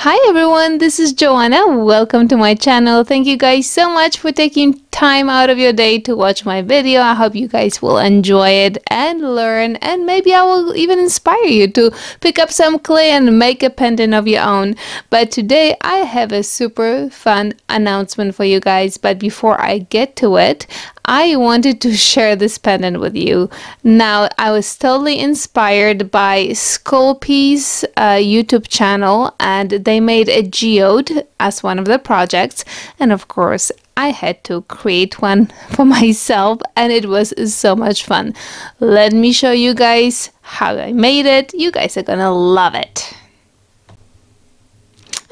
Hi everyone, this is Joanna. Welcome to my channel. Thank you guys so much for taking time out of your day to watch my video. I hope you guys will enjoy it and learn, and maybe I will even inspire you to pick up some clay and make a pendant of your own. But today I have a super fun announcement for you guys. But before I get to it, I wanted to share this pendant with you. Now, I was totally inspired by Sculpey's YouTube channel, and they made a geode as one of the projects, and of course I had to create one for myself, and it was so much fun. Let me show you guys how I made it. You guys are gonna love it.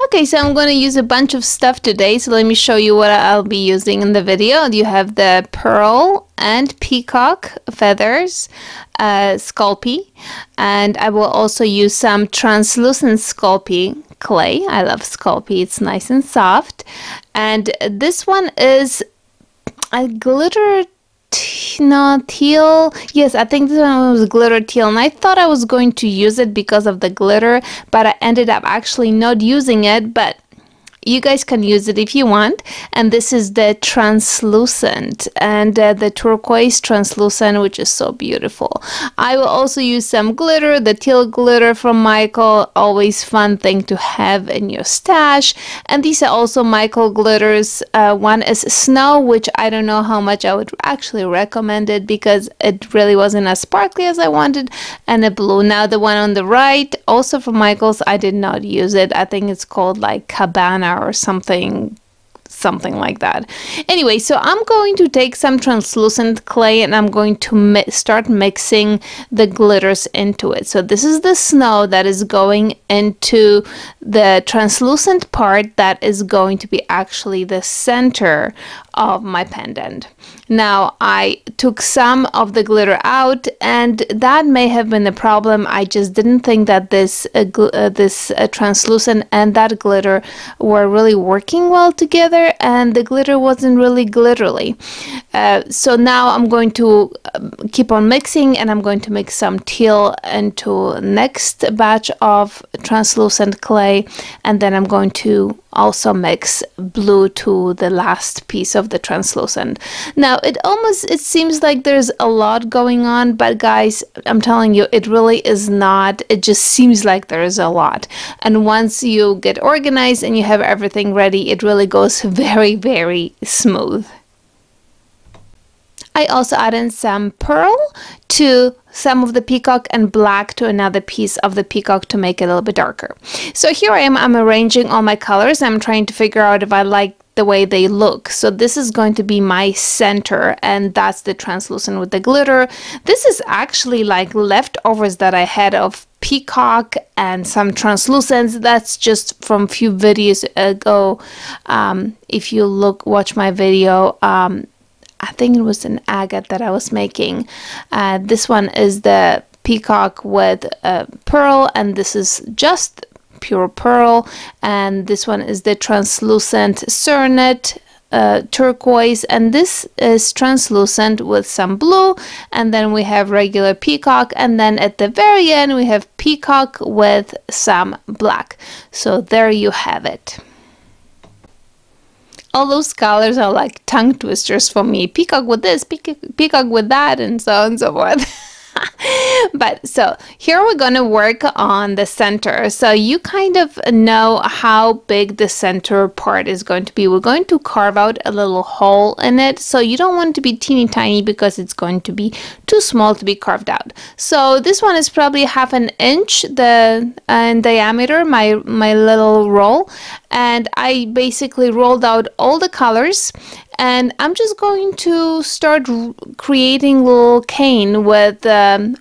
Okay, so I'm going to use a bunch of stuff today, so let me show you what I'll be using in the video. You have the pearl and peacock feathers, Sculpey, and I will also use some translucent Sculpey clay. I love Sculpey, it's nice and soft. And this one is a glitter teal. Yes, I think this one was glitter teal, and I thought I was going to use it because of the glitter, but I ended up actually not using it. But you guys can use it if you want. And this is the translucent, and the turquoise translucent, which is so beautiful. I will also use some glitter, the teal glitter from Michael, always fun thing to have in your stash. And these are also Michael glitters. One is snow, which I don't know how much I would actually recommend it because it really wasn't as sparkly as I wanted, and a blue. Now the one on the right, also from Michael's, I did not use it. I think it's called like Cabana or something like that. Anyway, so I'm going to take some translucent clay, and I'm going to start mixing the glitters into it. So this is the snow that is going into the translucent part that is going to be actually the center of my pendant. Now I took some of the glitter out, and that may have been the problem. I just didn't think that this translucent and that glitter were really working well together, and the glitter wasn't really glittery. So now I'm going to keep on mixing, and I'm going to mix some teal into next batch of translucent clay, and then I'm going to also mix blue to the last piece of the translucent. Now it seems like there's a lot going on, but guys, I'm telling you, it really is not. It just seems like there is a lot, and once you get organized and you have everything ready, it really goes very, very smooth. I also added some pearl to some of the peacock and black to another piece of the peacock to make it a little bit darker. So here I am, I'm arranging all my colors. I'm trying to figure out if I like the way they look. So this is going to be my center, and that's the translucent with the glitter. This is actually like leftovers that I had of peacock and some translucents. That's just from a few videos ago. If you watch my video, I think it was an agate that I was making. This one is the peacock with pearl, and this is just pure pearl. And this one is the translucent Cernit turquoise, and this is translucent with some blue. And then we have regular peacock, and then at the very end we have peacock with some black. So there you have it. All those colors are like tongue twisters for me. Peacock with this, peacock with that, and so on and so forth. But so here we're going to work on the center, so you kind of know how big the center part is going to be. We're going to carve out a little hole in it, so you don't want it to be teeny tiny because it's going to be too small to be carved out. So this one is probably 1/2 inch in diameter, my little roll, and I basically rolled out all the colors. And I'm just going to start creating little cane with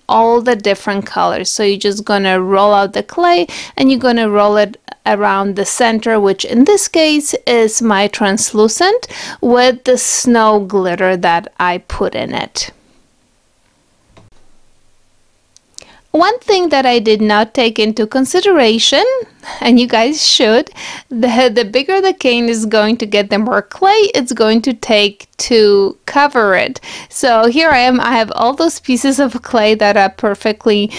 all the different colors. So you're just gonna roll out the clay, and you're gonna roll it around the center, which in this case is my translucent with the snow glitter that I put in it. One thing that I did not take into consideration, and you guys should, the bigger the cane is going to get, the more clay it's going to take to cover it. So here I am, I have all those pieces of clay that are perfectly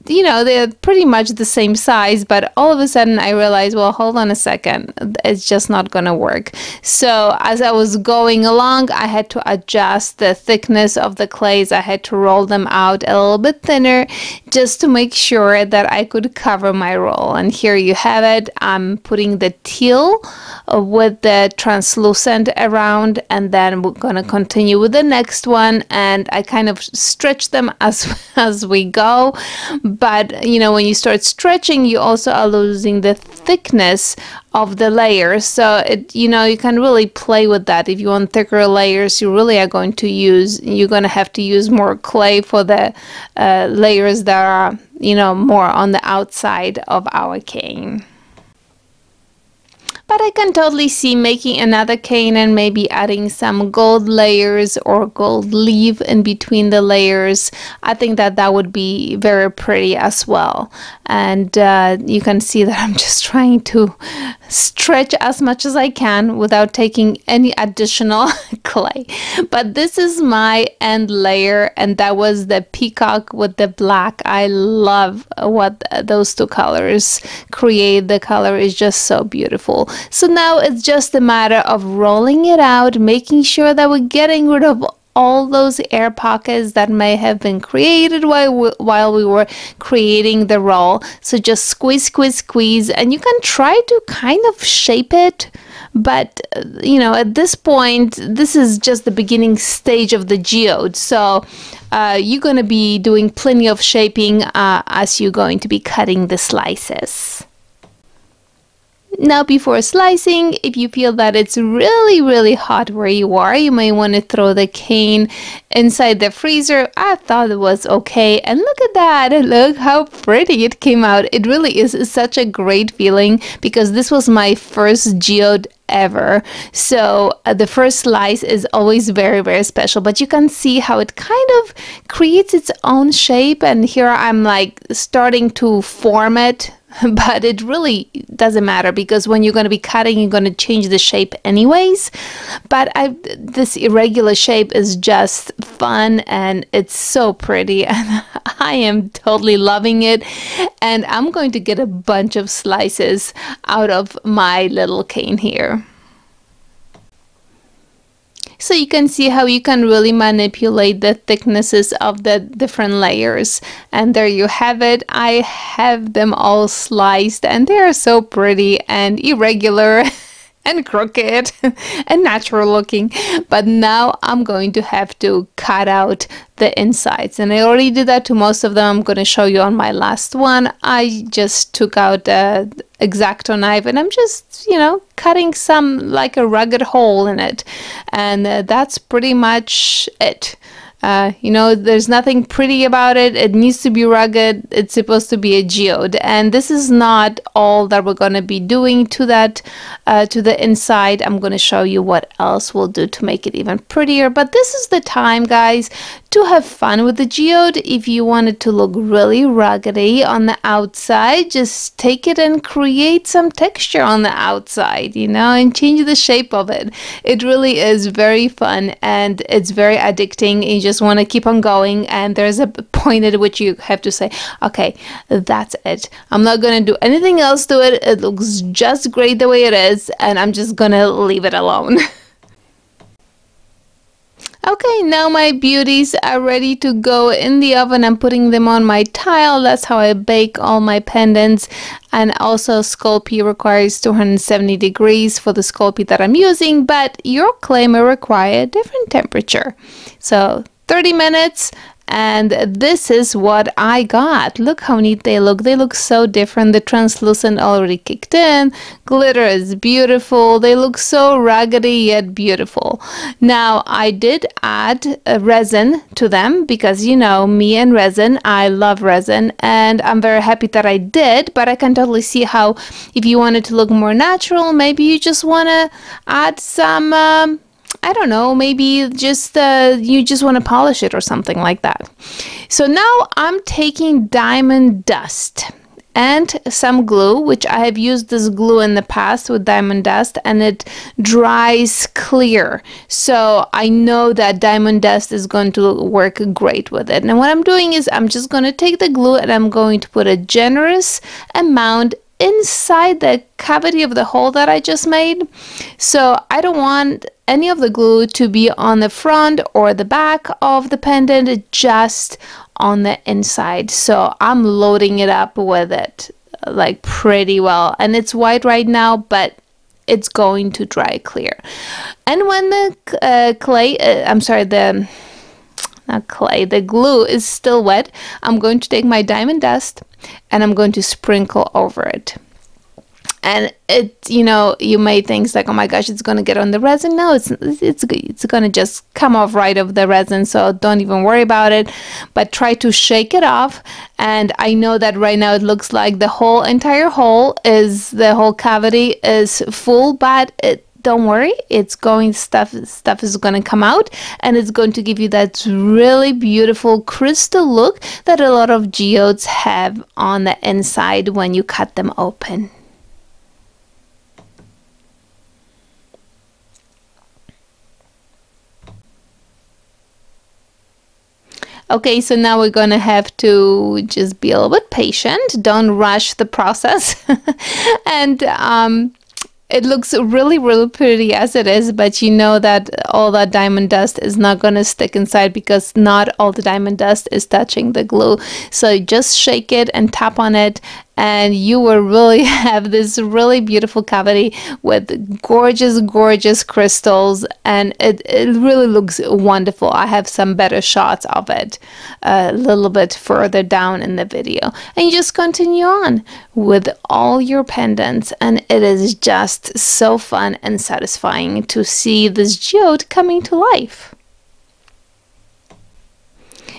you know, they're pretty much the same size, but all of a sudden I realized, well, hold on a second, it's just not gonna work. So as I was going along, I had to adjust the thickness of the clays. I had to roll them out a little bit thinner just to make sure that I could cover my roll. And here you have it. I'm putting the teal with the translucent around, and then we're gonna continue with the next one, and I kind of stretch them as we go. But you know, when you start stretching, you also are losing the thickness of the layers, so it, you know, you can really play with that. If you want thicker layers, you really are going to use, you're going to have to use more clay for the layers that are, you know, more on the outside of our cane. But I can totally see making another cane and maybe adding some gold layers or gold leaf in between the layers. I think that that would be very pretty as well. And you can see that I'm just trying to stretch as much as I can without taking any additional clay. But this is my end layer, and that was the peacock with the black. I love what those two colors create. The color is just so beautiful. So now it's just a matter of rolling it out, making sure that we're getting rid of all those air pockets that may have been created while we were creating the roll. So just squeeze, squeeze, squeeze, and you can try to kind of shape it. But, you know, at this point, this is just the beginning stage of the geode. So you're going to be doing plenty of shaping as you're going to be cutting the slices. Now, before slicing, if you feel that it's really hot where you are, you may want to throw the cane inside the freezer. I thought it was okay, and look at that, look how pretty it came out. It really is such a great feeling, because this was my first geode ever, so the first slice is always very special. But you can see how it kind of creates its own shape, and here I'm like starting to form it. But it really doesn't matter, because when you're going to be cutting, you're going to change the shape anyways. But this irregular shape is just fun, and it's so pretty, and I am totally loving it. And I'm going to get a bunch of slices out of my little cane here. So you can see how you can really manipulate the thicknesses of the different layers. And there you have it. I have them all sliced, and they are so pretty and irregular and crooked and natural looking. But now I'm going to have to cut out the insides, and I already did that to most of them. I'm going to show you on my last one. I just took out the X-Acto knife, and I'm just, you know, cutting some like a rugged hole in it, and that's pretty much it. You know, there's nothing pretty about it. It needs to be rugged. It's supposed to be a geode, and this is not all that we're going to be doing to that, to the inside. I'm going to show you what else we'll do to make it even prettier. But this is the time, guys, to have fun with the geode. If you want it to look really ruggedy on the outside, just take it and create some texture on the outside, you know, and change the shape of it. It really is very fun, and it's very addicting, and you just want to keep on going. And there's a point at which you have to say, okay, that's it. I'm not going to do anything else to it. It looks just great the way it is, and I'm just going to leave it alone. Okay, now my beauties are ready to go in the oven. I'm putting them on my tile. That's how I bake all my pendants. And also Sculpey requires 270 degrees for the Sculpey that I'm using, but your clay may require a different temperature. So 30 minutes. And this is what I got. Look how neat they look. They look so different. The translucent already kicked in. Glitter is beautiful. They look so ruggedy yet beautiful. Now, I did add resin to them because, you know, me and resin, I love resin, and I'm very happy that I did. But I can totally see how if you want it to look more natural, maybe you just want to add some I don't know, maybe just you just want to polish it or something like that. So now I'm taking diamond dust. and some glue, which I have used this glue in the past with diamond dust, and it dries clear. So I know that diamond dust is going to work great with it. And what I'm doing is I'm just going to take the glue and I'm going to put a generous amount inside the cavity of the hole that I just made. So I don't want any of the glue to be on the front or the back of the pendant, just on the inside. So I'm loading it up with it like pretty well, and it's white right now, but it's going to dry clear. And when the the glue is still wet, I'm going to take my diamond dust and I'm going to sprinkle over it. And it, you know, you may think like, oh my gosh, it's going to get on the resin. No, it's going to just come off right off the resin, so don't even worry about it, but try to shake it off. And I know that right now it looks like the whole entire hole is, the whole cavity is full, but don't worry, it's going, stuff is going to come out, and it's going to give you that really beautiful crystal look that a lot of geodes have on the inside when you cut them open. Okay, so now we're gonna have to just be a little bit patient. Don't rush the process. And it looks really, really pretty as it is, but you know that all that diamond dust is not going to stick inside because not all the diamond dust is touching the glue. So just shake it and tap on it, and you will really have this really beautiful cavity with gorgeous, gorgeous crystals, and it really looks wonderful. I have some better shots of it a little bit further down in the video. And you just continue on with all your pendants, and it is just so fun and satisfying to see this geode coming to life.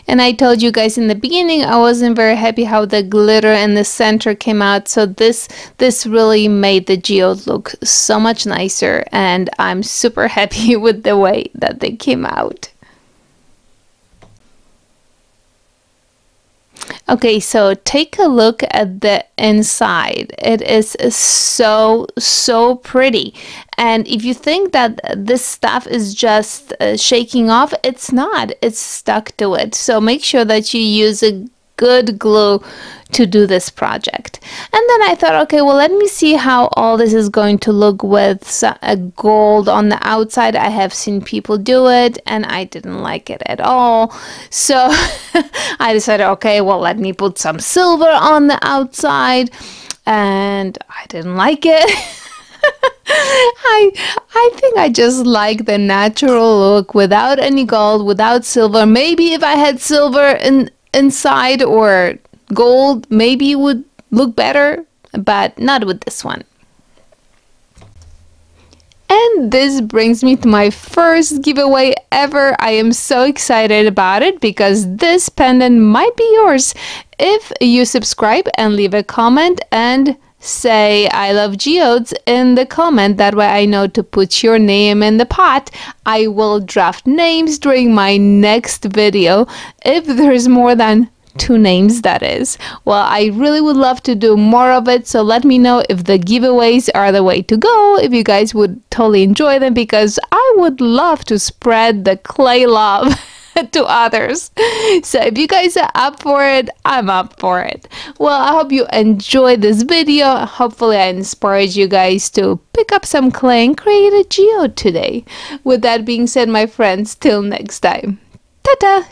And I told you guys in the beginning I wasn't very happy how the glitter in the center came out, so this really made the geode look so much nicer, and I'm super happy with the way that they came out. Okay, so take a look at the inside. It is so pretty. And if you think that this stuff is just shaking off, it's not. It's stuck to it. So make sure that you use a good glue to do this project. And then I thought, okay, well, let me see how all this is going to look with a gold on the outside. I have seen people do it and I didn't like it at all. So I decided, okay, well, let me put some silver on the outside, and I didn't like it. I think I just like the natural look without any gold, without silver. Maybe if I had silver inside or gold, maybe it would look better, but not with this one. And this brings me to my first giveaway ever. I am so excited about it because this pendant might be yours if you subscribe and leave a comment and say I love geodes in the comment. That way I know to put your name in the pot. I will draft names during my next video if there's more than 2 names, that is. Well, I really would love to do more of it, so let me know if the giveaways are the way to go, if you guys would totally enjoy them, because I would love to spread the clay love to others. So if you guys are up for it, I'm up for it. Well, I hope you enjoyed this video. Hopefully I inspired you guys to pick up some clay and create a geode today. With that being said, my friends, till next time. Ta-ta!